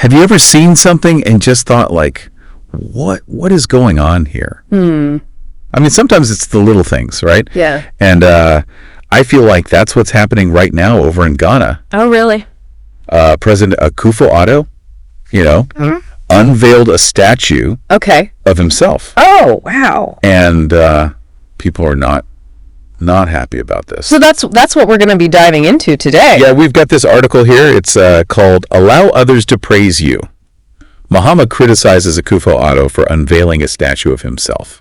Have you ever seen something and just thought, like, what is going on here? I mean, sometimes it's the little things, right? Yeah. And I feel like that's what's happening right now over in Ghana. Oh, really? President Akufo-Addo, unveiled a statue of himself. Oh, wow. And people are not happy about this. So that's what we're going to be diving into today. Yeah, we've got this article here. It's called "Allow Others to Praise You." Mahama criticizes Akufo-Addo for unveiling a statue of himself.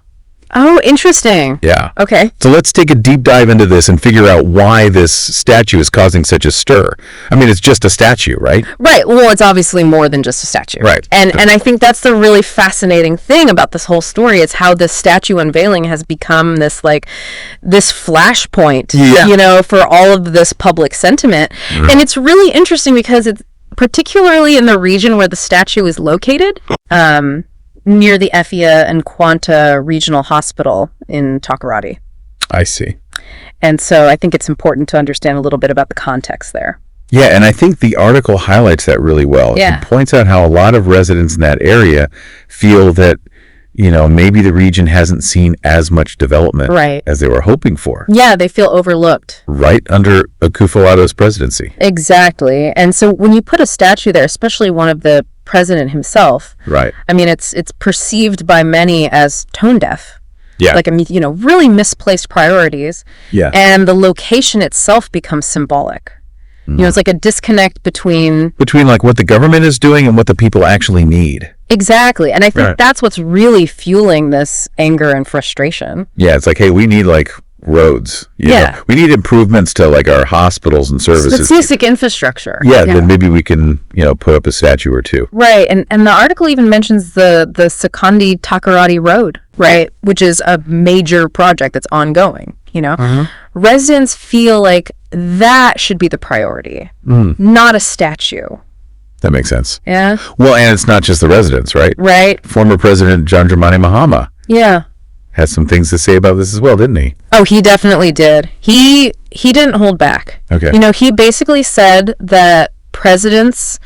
Oh, interesting. Yeah. Okay. So let's take a deep dive into this and figure out why this statue is causing such a stir. I mean, it's just a statue, right? Right. Well, it's obviously more than just a statue. Right. And I think that's the really fascinating thing about this whole story is how this statue unveiling has become this flashpoint, for all of this public sentiment. And it's really interesting because it's particularly in the region where the statue is located, near the Effia Nkwanta Regional Hospital in Takoradi. I see. And so I think it's important to understand a little bit about the context there. Yeah, and I think the article highlights that really well. Yeah. It points out how a lot of residents in that area feel that, maybe the region hasn't seen as much development as they were hoping for. Yeah, they feel overlooked. Right under Akufo-Addo's presidency. Exactly. And so when you put a statue there, especially one of the president himself, right? I mean, it's perceived by many as tone deaf. Yeah. Like, really misplaced priorities. Yeah. And the location itself becomes symbolic. It's like a disconnect between like what the government is doing and what the people actually need. Exactly. And I think that's what's really fueling this anger and frustration. Yeah. It's like, hey, we need roads. You know? We need improvements to our hospitals and services. Basic infrastructure. Yeah. Then maybe we can, put up a statue or two. Right. And the article even mentions the Sekondi Takoradi Road, right? Which is a major project that's ongoing, Residents feel like that should be the priority, not a statue. That makes sense. Yeah. Well, and it's not just the residents, right? Right. Former President Dramani Mahama. Yeah. Has some things to say about this as well, didn't he? Oh, he definitely did. He didn't hold back. Okay. He basically said that presidents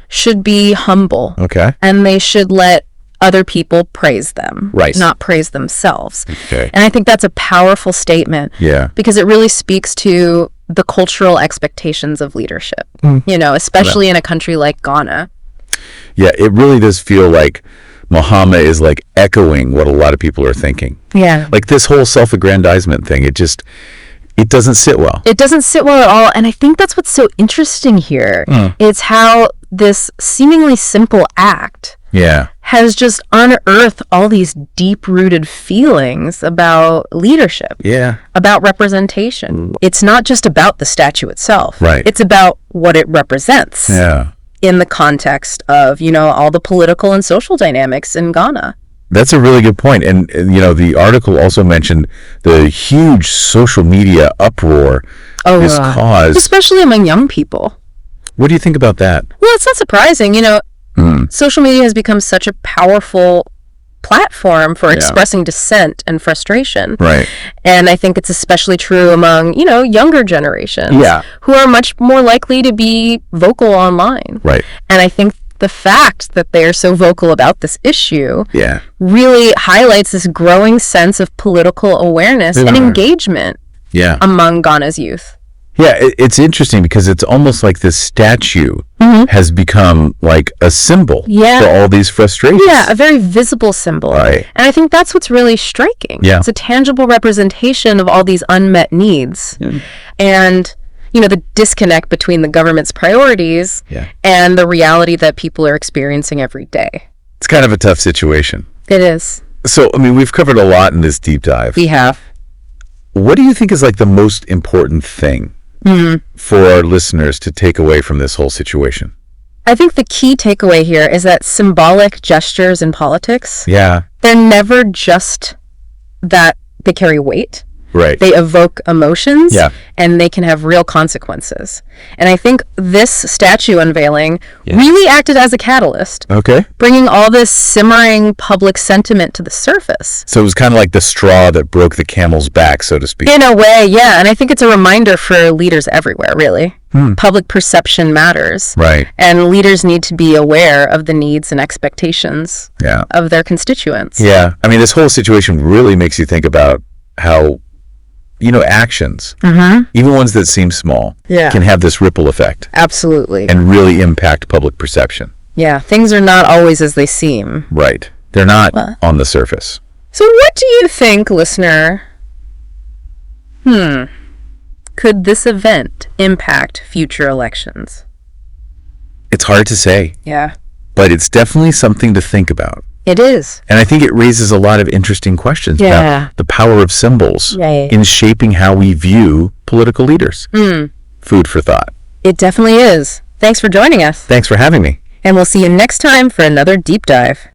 should be humble. Okay. And they should let other people praise them. Right. Not praise themselves. Okay. And I think that's a powerful statement. Yeah. Because it really speaks to the cultural expectations of leadership, especially in a country like Ghana. Yeah, it really does feel like Mahama is echoing what a lot of people are thinking. Yeah. Like this whole self-aggrandizement thing, it doesn't sit well. It doesn't sit well at all. And I think that's what's so interesting here. It's how this seemingly simple act has just unearthed all these deep-rooted feelings about leadership. Yeah. About representation. It's not just about the statue itself. Right. It's about what it represents. Yeah. In the context of, all the political and social dynamics in Ghana. That's a really good point. And, the article also mentioned the huge social media uproar this caused. Especially among young people. What do you think about that? Well, it's not surprising. Social media has become such a powerful platform for expressing dissent and frustration. Right. And I think it's especially true among, younger generations. Yeah. Who are much more likely to be vocal online. Right. And I think the fact that they're so vocal about this issue really highlights this growing sense of political awareness and engagement among Ghana's youth. Yeah, it's interesting because it's almost like this statue has become a symbol for all these frustrations. Yeah, a very visible symbol. Right. And I think that's what's really striking. Yeah. It's a tangible representation of all these unmet needs. Yeah. And, the disconnect between the government's priorities and the reality that people are experiencing every day. It's kind of a tough situation. It is. So, we've covered a lot in this deep dive. We have. What do you think is the most important thing for our listeners to take away from this whole situation? I think the key takeaway here is that symbolic gestures in politics, they're never just that they carry weight. Right. They evoke emotions, and they can have real consequences. And I think this statue unveiling really acted as a catalyst. Okay. Bringing all this simmering public sentiment to the surface. So it was kind of like the straw that broke the camel's back, so to speak. In a way, yeah. And I think it's a reminder for leaders everywhere, really. Public perception matters. Right. And leaders need to be aware of the needs and expectations Yeah. of their constituents. Yeah. I mean, this whole situation really makes you think about how, actions, even ones that seem small, Yeah. can have this ripple effect Absolutely. and really impact public perception. Yeah, things are not always as they seem. Right. They're not on the surface. So what do you think, listener? Could this event impact future elections? It's hard to say, Yeah. but it's definitely something to think about. It is. And I think it raises a lot of interesting questions Yeah. about the power of symbols Right. in shaping how we view political leaders. Food for thought. It definitely is. Thanks for joining us. Thanks for having me. And we'll see you next time for another deep dive.